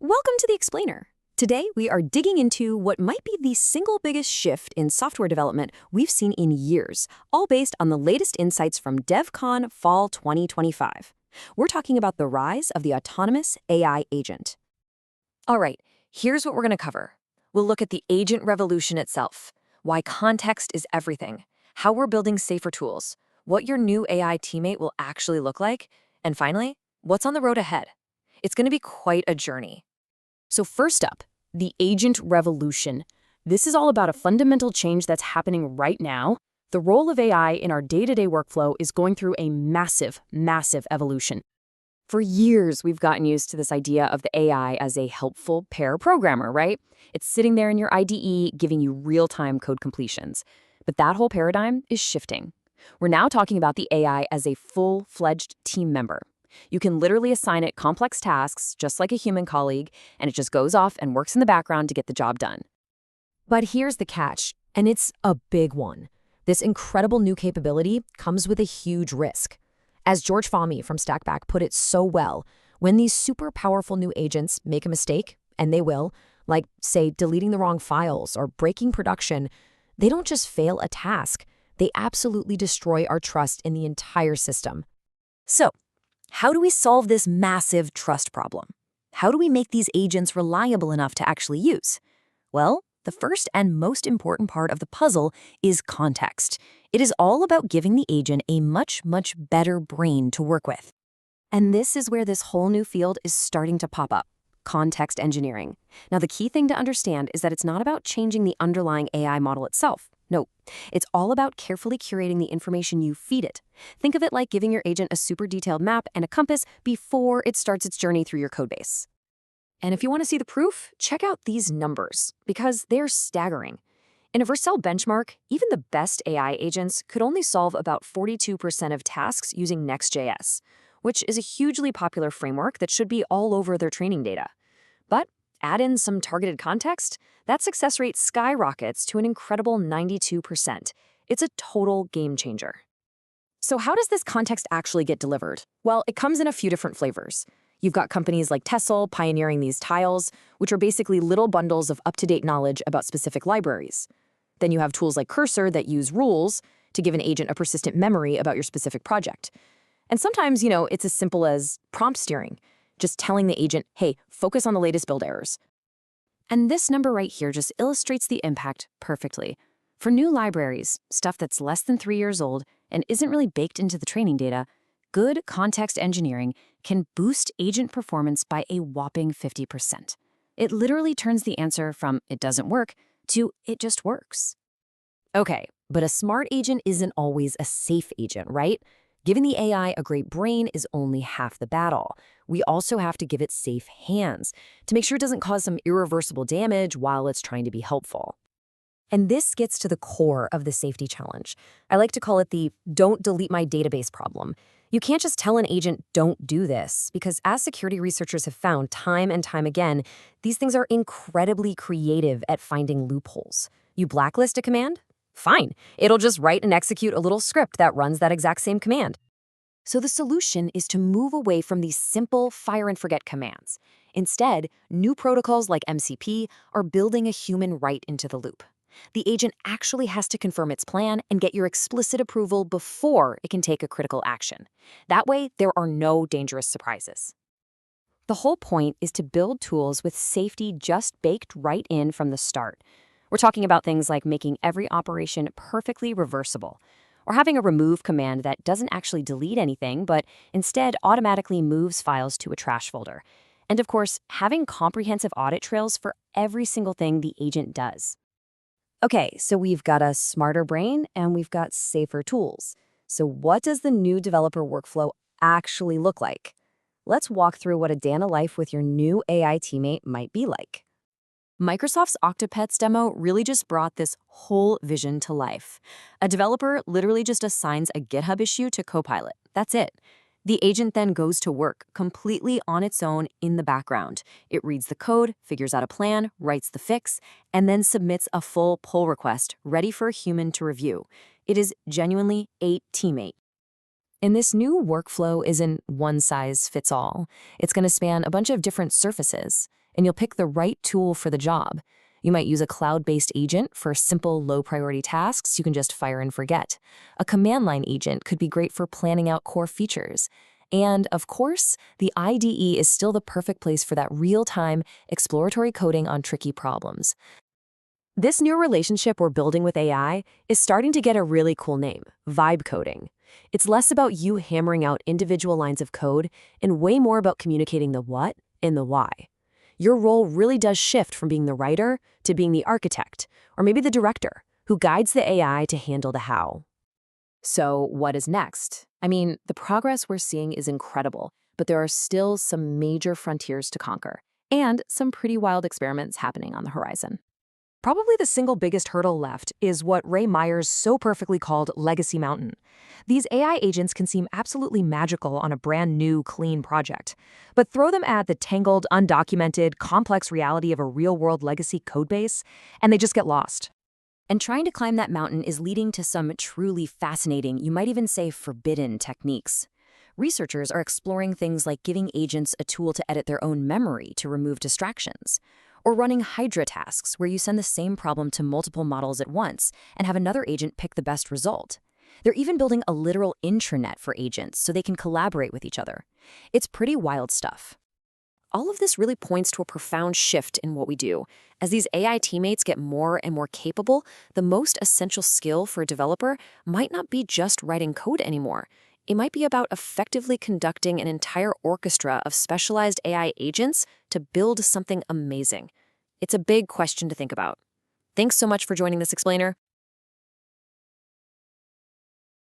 Welcome to the Explainer. Today, we are digging into what might be the single biggest shift in software development we've seen in years, all based on the latest insights from DevCon Fall 2025. We're talking about the rise of the autonomous AI agent. All right, here's what we're going to cover. We'll look at the agent revolution itself, why context is everything, how we're building safer tools, what your new AI teammate will actually look like, and finally, what's on the road ahead. It's going to be quite a journey. So first up, the agent revolution. This is all about a fundamental change that's happening right now. The role of AI in our day-to-day workflow is going through a massive evolution. For years, we've gotten used to this idea of the AI as a helpful pair programmer, right? It's sitting there in your IDE giving you real-time code completions. But that whole paradigm is shifting. We're now talking about the AI as a full-fledged team member. You can literally assign it complex tasks, just like a human colleague, and it just goes off and works in the background to get the job done. But here's the catch, and it's a big one. This incredible new capability comes with a huge risk. As George Fahmy from Stackback put it so well, when these super powerful new agents make a mistake, and they will, like, say, deleting the wrong files or breaking production, they don't just fail a task, they absolutely destroy our trust in the entire system. So, how do we solve this massive trust problem? How do we make these agents reliable enough to actually use? Well, the first and most important part of the puzzle is context. It is all about giving the agent a much better brain to work with. And this is where this whole new field is starting to pop up, context engineering. Now, the key thing to understand is that it's not about changing the underlying AI model itself. No, it's all about carefully curating the information you feed it. Think of it like giving your agent a super detailed map and a compass before it starts its journey through your codebase. And if you want to see the proof, check out these numbers, because they're staggering. In a Vercel benchmark, even the best AI agents could only solve about 42% of tasks using Next.js, which is a hugely popular framework that should be all over their training data. But add in some targeted context, that success rate skyrockets to an incredible 92%. It's a total game changer. So how does this context actually get delivered? Well, it comes in a few different flavors. You've got companies like Tessel pioneering these tiles, which are basically little bundles of up-to-date knowledge about specific libraries. Then you have tools like Cursor that use rules to give an agent a persistent memory about your specific project. And sometimes, it's as simple as prompt steering, just telling the agent, hey, focus on the latest build errors. And this number right here just illustrates the impact perfectly. For new libraries, stuff that's less than 3 years old and isn't really baked into the training data, good context engineering can boost agent performance by a whopping 50%. It literally turns the answer from it doesn't work to it just works. Okay, but a smart agent isn't always a safe agent, right? Giving the AI a great brain is only half the battle. We also have to give it safe hands to make sure it doesn't cause some irreversible damage while it's trying to be helpful. And this gets to the core of the safety challenge. I like to call it the don't delete my database problem. You can't just tell an agent, don't do this, because as security researchers have found time and time again, these things are incredibly creative at finding loopholes. You blacklist a command? Fine, it'll just write and execute a little script that runs that exact same command. So the solution is to move away from these simple fire and forget commands. Instead, new protocols like MCP are building a human right into the loop. The agent actually has to confirm its plan and get your explicit approval before it can take a critical action. That way, there are no dangerous surprises. The whole point is to build tools with safety just baked right in from the start. We're talking about things like making every operation perfectly reversible, or having a remove command that doesn't actually delete anything, but instead automatically moves files to a trash folder. And of course, having comprehensive audit trails for every single thing the agent does. Okay, so we've got a smarter brain and we've got safer tools. So what does the new developer workflow actually look like? Let's walk through what a day in the life with your new AI teammate might be like. Microsoft's Octopets demo really just brought this whole vision to life. A developer literally just assigns a GitHub issue to Copilot. That's it. The agent then goes to work completely on its own in the background. It reads the code, figures out a plan, writes the fix, and then submits a full pull request ready for a human to review. It is genuinely a teammate. And this new workflow isn't one size fits all. It's going to span a bunch of different surfaces. and you'll pick the right tool for the job. You might use a cloud-based agent for simple, low-priority tasks you can just fire and forget. A command line agent could be great for planning out core features. And, of course, the IDE is still the perfect place for that real-time, exploratory coding on tricky problems. This new relationship we're building with AI is starting to get a really cool name, vibe coding. It's less about you hammering out individual lines of code and way more about communicating the what and the why. Your role really does shift from being the writer to being the architect, or maybe the director, who guides the AI to handle the how. So what is next? I mean, the progress we're seeing is incredible, but there are still some major frontiers to conquer, and some pretty wild experiments happening on the horizon. Probably the single biggest hurdle left is what Ray Myers so perfectly called legacy mountain. These AI agents can seem absolutely magical on a brand new, clean project, but throw them at the tangled, undocumented, complex reality of a real-world legacy codebase, and they just get lost. And trying to climb that mountain is leading to some truly fascinating, you might even say forbidden techniques. Researchers are exploring things like giving agents a tool to edit their own memory to remove distractions, or running Hydra tasks where you send the same problem to multiple models at once and have another agent pick the best result. They're even building a literal intranet for agents so they can collaborate with each other. It's pretty wild stuff. All of this really points to a profound shift in what we do. As these AI teammates get more and more capable, the most essential skill for a developer might not be just writing code anymore. It might be about effectively conducting an entire orchestra of specialized AI agents to build something amazing. It's a big question to think about. Thanks so much for joining this explainer.